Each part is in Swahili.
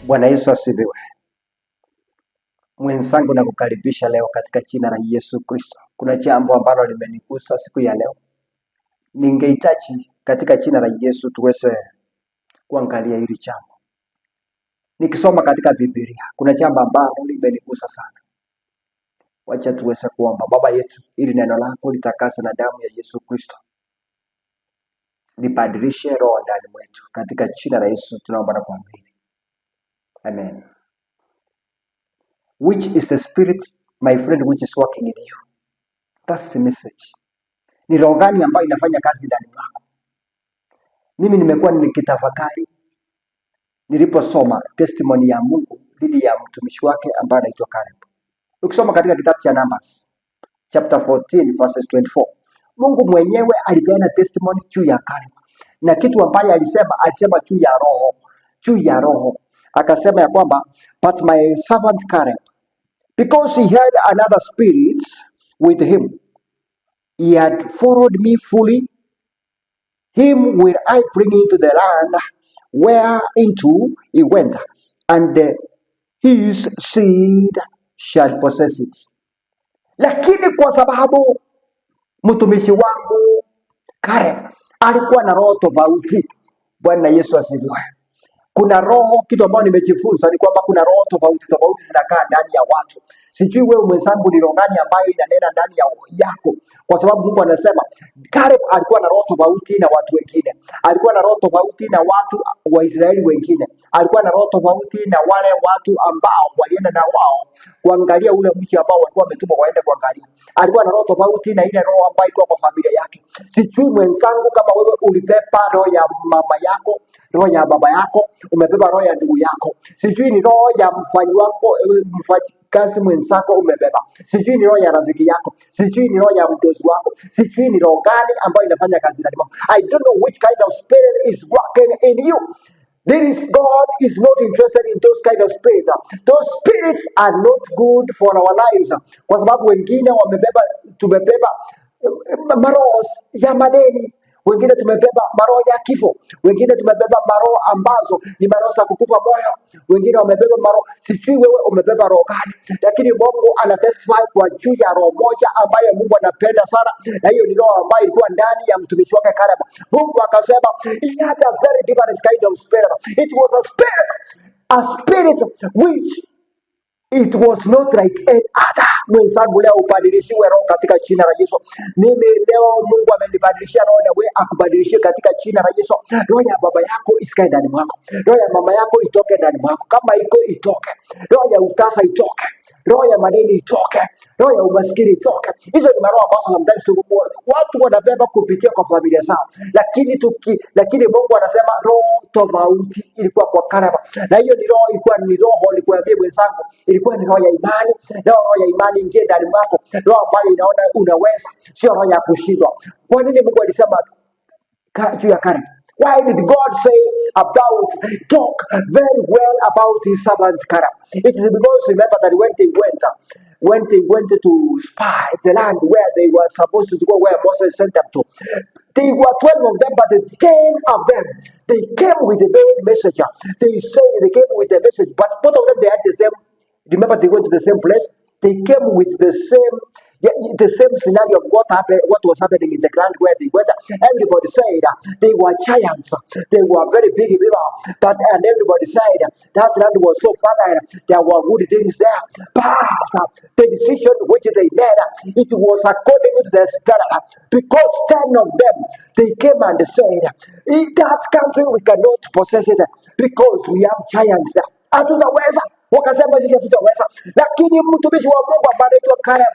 Bwana Yesu asifiwe. Mwenzangu, na kukaribisha leo katika jina la Yesu Kristo. Kuna jambo ambalo limenigusa siku ya leo. Ningehitaji katika jina la Yesu tuweze kuangalia hili jambo. Nikisoma katika Biblia, kuna jambo ambalo limenigusa sana. Wacha tuweze kuomba. Baba yetu, ili neno lako litakase na damu ya Yesu Kristo, libadilishe roho ndani mwetu. Katika jina la Yesu tunaomba na kuamini. Amen. Which is the spirit, my friend, which is working in you? That's the message. Ni roho gani ambayo inafanya kazi ndani mwako? Mimi nimekuwa nikitafakari niliposoma testimony ya Mungu dhidi ya mtumishi wake ambaye anaitwa Caleb. Ukisoma katika kitabu cha Numbers chapter 14 verses 24, Mungu mwenyewe alipeana testimony juu ya Caleb. Na kitu ambaye alisema juu ya roho. Akasema ya kwamba, but my servant Caleb, because he had another spirit with him, he had followed me fully, him will I bring into the land whereinto he went, and his seed shall possess it. Lakini kwa sababu mtumishi wangu Caleb alikuwa na roho tofauti. Bwana Yesu asifiwe. Kuna roho, kitu ambacho nimejifunza ni kwamba kuna roho tofauti zinakaa ndani ya watu. Sijui wewe mwenzangu ni roho gani ambayo inanena ndani yako, kwa sababu Mungu anasema Caleb alikuwa na roho tofauti na watu wengine. Alikuwa na roho tofauti na watu wa Israeli wengine. Alikuwa na roho tofauti na wale watu ambao walienda na wao kuangalia ule mji ambao walikuwa wametumwa waende kuangalia. Alikuwa na roho tofauti na ile roho ambayo ilikuwa kwa familia yake. Sijui mwenzangu kama wewe ulibeba roho ya mama yako, roho ya baba yako, umebeba roho ya ndugu yako. Sijui ni roho ya mfanyakazi mwenzako umebeba. Sijui ni roho ya rafiki yako. Sijui ni roho ya mdozi wako. Sijui ni roho gani ambayo inafanya kazi ndani mwako. I don't know which kind of spirit is working in you. God is not interested in those kind of spirits. Those spirits are not good for our lives. Kwa sababu wengine tumebeba maroho ya madeni. Wengine tumebeba maroho ya kifo. Wengine tumebeba maroho ambazo ni maroho za kukufa moyo. Wengine wamebeba maroho, sijui wewe umebeba roho gani, lakini Mungu anatestify kwa juu ya roho moja ambayo Mungu anapenda sana, na hiyo ni roho ambayo ilikuwa ndani ya mtumishi wake Caleb. Mungu akasema he had a very different kind of spirit. It was a spirit which it was not like any other. Mwenzangu, leo ubadilishiwe roho katika jina la Yesu. Mimi leo Mungu amenibadilishia roho, na wewe akubadilishie katika jina la Yesu. Roho ya baba yako isikae ndani mwako. Roho ya mama yako itoke ndani mwako. Kama iko itoke. Roho ya utasa itoke. Roho ya madeni itoke. Roho ya umaskini itoke. Hizo ni maroho ambazo sometimes watu wanabeba kupitia kwa familia zao. Lakini Mungu anasema roho tofauti ilikuwa kwa Caleb. Na hiyo ni roho, ilikuwa mwenzangu, ilikuwa ni roho ya imani. Roho ya imani ingie ndani mwako. Roho ambayo inaona unaweza, sio roho ya kushindwa. Kwa nini Mungu alisema juu ya Caleb? Why did God talk very well about his servant Caleb? It is because remember that when they went to spy the land where they were supposed to go, where Moses sent them to, they were 12 of them, but the 10 of them, they came with the very messenger. They say they came with the message, but both of them, they had the same. Remember, they went to the same place. They came with the same scenario of what was happening in the land where they went. Everybody said they were giants. They were very big people. And everybody said that land was so fertile. There were good things there. But the decision which they made, it was according to the spirit. Because 10 of them, they came and said, in that country we cannot possess it because we have giants there. Hatutaweza. Wakasema sisi hatutaweza. Lakini mtumishi wa Mungu ambaye anaitwa Caleb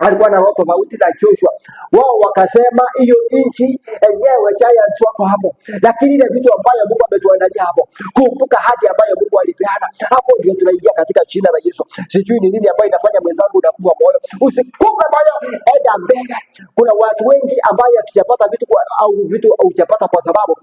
alikuwa na roho tofauti na Joshua. Wao wakasema hiyo nchi yenyewe giants wako hapo, lakini ile vitu ambayo Mungu ametuandalia hapo, kumbuka hadi ambayo Mungu alipeana, hapo ndio tunaingia katika jina la Yesu. Sijui ni nini ambayo inafanya mwenzangu unakufa moyo. Usikufe moyo, enda mbele. Kuna watu wengi ambao akijapata vitu hujapata kwa sababu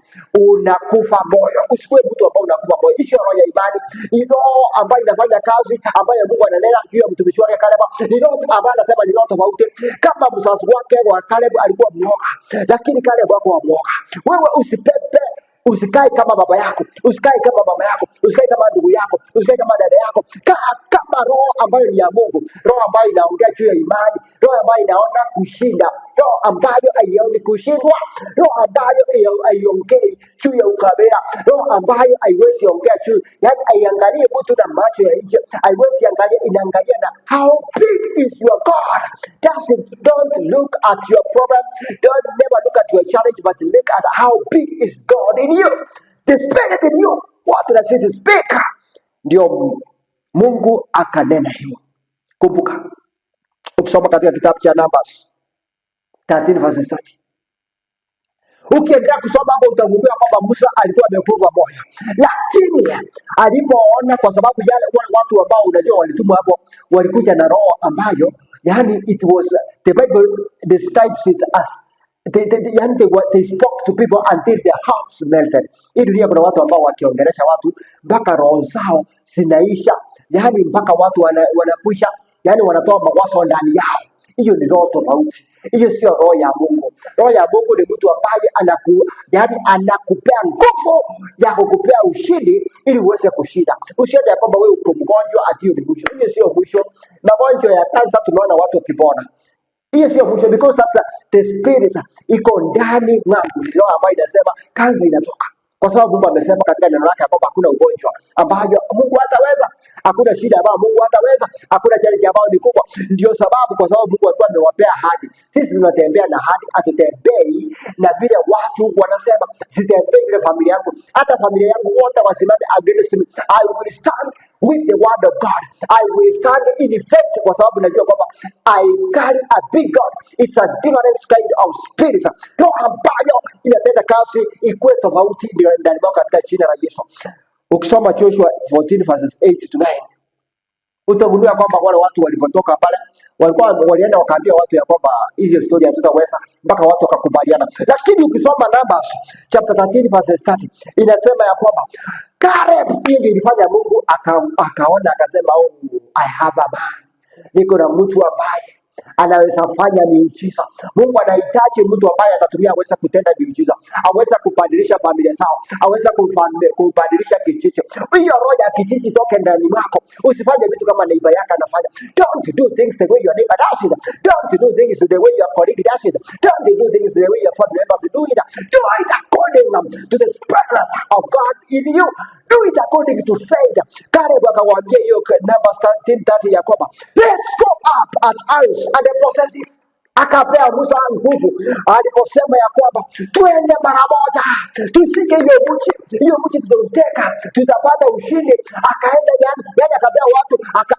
unakufa moyo. Usikuwe mtu ambao unakufa moyo. Hiyo roho ya imani, ni roho ambayo inafanya kazi ambayo Mungu ananena juu ya mtumishi wake Caleb. Ni roho ambayo anasema ni roho tofauti. Kama mzazi wake wa Caleb alikuwa mwoga, lakini Caleb hakuwa mwoga. Wewe usipepe Usikae kama baba yako, usikae kama mama yako, usikae kama ndugu yako, usikae kama dada yako. Kaa kama roho ambayo ni ya Mungu, roho ambayo inaongea juu ya imani, roho ambayo inaona kushinda, roho ambayo haioni kushindwa, roho ambayo haiongei juu ya ukabila, roho ambayo haiwezi ongea juu, yani haiangalie mtu na macho ya nje, haiwezi angalia, inaangalia na how big is your God. Don't look at your problem, don't never look at your challenge, but look at how big is God in you, the spirit in you. What does it speak? Ndio Mungu akanena hiyo. Kumbuka ukisoma katika kitabu cha Numbers 13 verses 30, ukiendelea kusoma hapo utagundua kwamba Musa alikuwa amekufa moyo, lakini alipoona, kwa sababu wale watu ambao unajua walitumwa hapo walikuja na roho ambayo, yani it was, the Bible describes it as they spoke to people until their hearts melted. Hii dunia kuna watu ambao wakiongelesha watu mpaka roho zao zinaisha, yani mpaka watu wanakwisha, yani wanatoa mawazo ndani yao. Hiyo ni roho tofauti. Hiyo sio roho ya Mungu. Roho ya Mungu ni mtu ambaye anakupea nguvu ya kukupea ushindi ili uweze kushinda. Usiende ya kwamba wewe uko mgonjwa ati ni mwisho. Hiyo sio mwisho. Magonjwa ya kansa tunaona watu wakipona. Hiyo sio mwisho, because that's the spirit iko ndani mwangu. Ni roho ambayo inasema kansa inatoka. Kwa sababu Mungu amesema katika neno lake kwamba hakuna ugonjwa ambayo Mungu hataweza, hakuna shida ambayo Mungu hataweza, hakuna challenge ambayo ni kubwa. Ndio sababu, kwa sababu Mungu alikuwa amewapea ahadi. Sisi tunatembea na ahadi, atutembei na vile watu wanasema, sitembei vile familia yangu. Hata familia yangu wote wasimame against me, I will stand with the word of God. I will stand in effect, kwa sababu najua kwamba I carry a big God. It's a different kind of spirit. Roho ambayo inatenda kazi ikuwe tofauti ndani mwako katika jina la Yesu. Ukisoma Joshua 14 verses 8 to 9, utagundua kwamba wale watu walipotoka pale walienda wakaambia watu ya kwamba hizo story hatutaweza, mpaka watu wakakubaliana. Lakini ukisoma Numbers chapter 13 verses 30 inasema ya kwamba Caleb, hiyo ndio ilifanya Mungu akaona akasema, oh, I have a man, niko na mtu ambaye anaweza fanya miujiza. Mungu anahitaji mtu ambaye atatumia aweza kutenda miujiza, aweza kubadilisha familia zao, aweza kubadilisha kijiji. Hiyo roho ya kijiji toke ndani mwako. Usifanye vitu kama neighbor yako anafanya. Don't do things the way your neighbor does it. Don't do things the way your colleague does it. Don't do things the way your family members do it. Do it according to the spirit of God in you. Do it according to faith. Caleb akawaambia hiyo Numbers 13:30 ya kwamba, let's go up at once and possess it. Akapea Musa nguvu aliposema ya kwamba twende mara moja tufike hiyo mji tutauteka, tutapata ushindi. Akaenda yani akapea watu,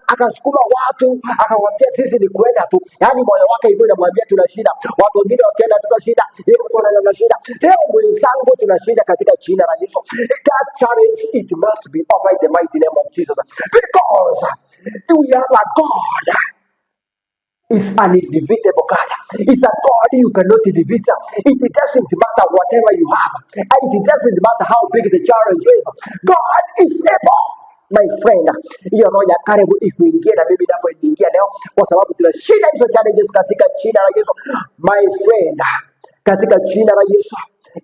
akasukuma watu, akawaambia sisi ni kwenda tu. Yani moyo wake hivyo inamwambia tunashinda. Watu wengine wakienda tutashinda, yeye mtu anashinda. Leo mwenzangu tunashinda katika jina la Yesu. That challenge, it must be over in the mighty name of Jesus, because we have a God is an undefeatable God. It's a God you cannot defeat. It doesn't matter whatever you have. It doesn't matter how big the challenge is. God is able. My friend, hiyo roho ya karibu ikuingie na mimi napoingia leo, kwa sababu tunashinda hizo challenges katika jina la Yesu. My friend, katika jina la Yesu,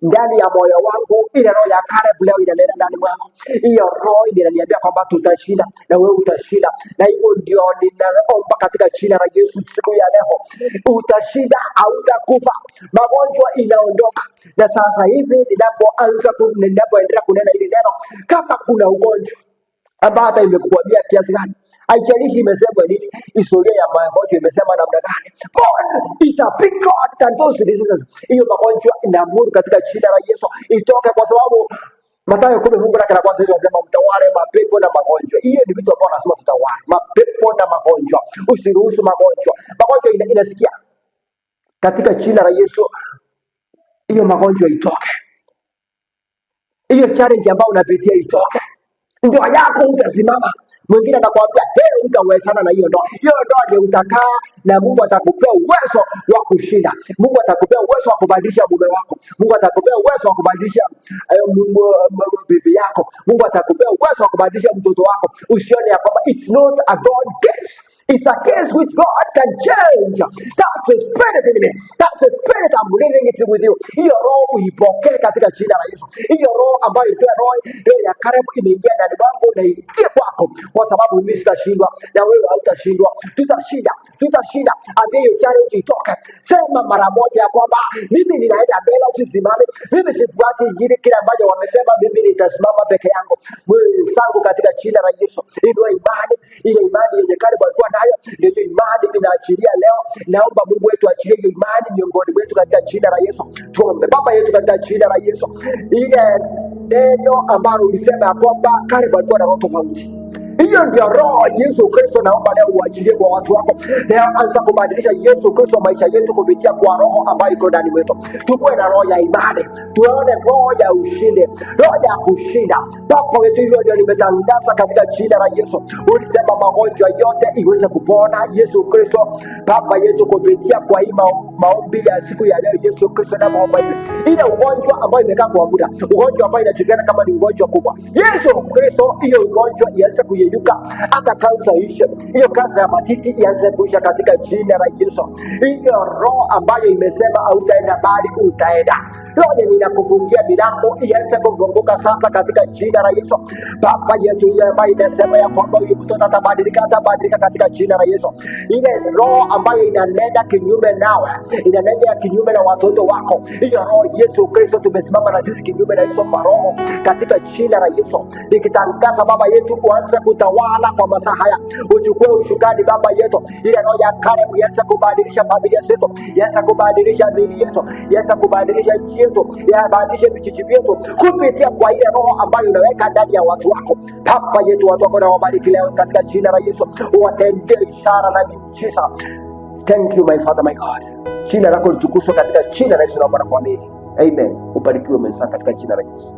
ndani ya moyo wangu ile roho ya Caleb leo inanena ndani mwangu. Hiyo roho inaniambia kwamba tutashinda na wewe utashinda, na hivyo ndio ninaomba katika jina la Yesu siku ya leo. Utashinda, hautakufa, magonjwa inaondoka. Na sasa hivi ninapoendelea kunena hili neno, kama kuna ugonjwa ambao hata imekukwambia kiasi gani, haijalishi imesema nini, historia ya magonjwa imesema namna gani, God is a big God than those diseases. Hiyo magonjwa inaamuru katika jina la Yesu itoke, kwa sababu Mathayo 10 fungu lake la kwanza inasema mtawale mapepo na magonjwa. Hiyo ni vitu ambavyo nasema tutawale mapepo na magonjwa. Usiruhusu magonjwa inasikia katika jina la Yesu. Hiyo magonjwa itoke, hiyo challenge ambayo unapitia itoke. Ndoa yako utasimama. Mwingine anakuambia utawezana na hiyo ndoa. Hiyo ndoa ndio utakaa na Mungu atakupea uwezo wa kushinda. Mungu atakupea uwezo wa kubadilisha mume wako. Mungu atakupea uwezo wa kubadilisha bibi yako. Mungu atakupea uwezo wa kubadilisha mtoto wako. Usione ya kwamba it's not a God case. It's a case which God can change. That's the spirit in me. That's the spirit I'm believing it with you. Hiyo roho uipokee katika jina la Yesu. Hiyo roho ambayo ilikuwa roho ya karibu imeingia ndani mwangu na ingie kwako, kwa sababu mimi sitashindwa na wewe hautashindwa. Tutashinda. Ambie hiyo challenge itoke. Sema mara moja ya kwamba mimi ninaenda mbele, usisimame. Mimi sifuati kile ambacho wamesema, mimi nitasimama peke yangu. Mwenzangu katika jina la Yesu. Ile imani yenye karibu alikuwa nayo, ndio imani ninaachilia leo. Naomba Mungu wetu achilie hiyo imani miongoni mwetu katika jina la Yesu. Tuombe. Baba yetu katika jina la Yesu. Ile neno ambalo ulisema ya kwamba karibu alikuwa na roho tofauti. Hiyo ndio roho Yesu Kristo, naomba leo uachilie kwa watu wako. Leo anza kubadilisha Yesu Kristo maisha yetu kupitia kwa roho ambayo iko ndani mwetu. Tukuwe na roho ya imani, tuone roho ya ushindi, roho ya kushinda. Baba yetu, hiyo ndio nimetangaza katika jina la Yesu. Ulisema magonjwa yote iweze kupona Yesu Kristo. Baba yetu, kupitia kwa hii maombi ya siku ya leo Yesu Kristo, na maombi ile ugonjwa ambayo imekaa kwa muda, ugonjwa ambayo inajulikana kama ni ugonjwa kubwa, Yesu Kristo, hiyo ugonjwa ianze kuyeyuka, hata kansa ishe. Hiyo kansa ya matiti ianze kuisha katika jina la Yesu. Hiyo roho ambayo imesema hautaenda bali utaenda, roho yenye inakufungia milango ianze kufunguka sasa katika jina la Yesu. Baba yetu, hiyo ambayo inasema ya kwamba huyu mtoto atabadilika katika jina la Yesu. Ile roho ambayo inanenda kinyume nawe, inanenda kinyume na watoto wako, hiyo roho Yesu Kristo, tumesimama na sisi kinyume na hizo roho katika jina la Yesu. Nikitangaza Baba yetu, uanze kutawala kwa masaa haya, uchukue ushukani Baba yetu. Ile roho ya kale ianze kubadilisha familia zetu, ianze kubadilisha miili yetu, ianze kubadilisha nchi yetu, ibadilishe vijiji vyetu kupitia kwa ile roho ambayo unaweka ndani ya watu wako. Baba yetu, watu wako na wabariki leo katika jina la Yesu, watendee ishara na miujiza. Thank you my Father, my God. Jina lako litukuzwe katika jina la Yesu, naomba na kuamini. Amen. Ubarikiwe mwenza katika jina la Yesu.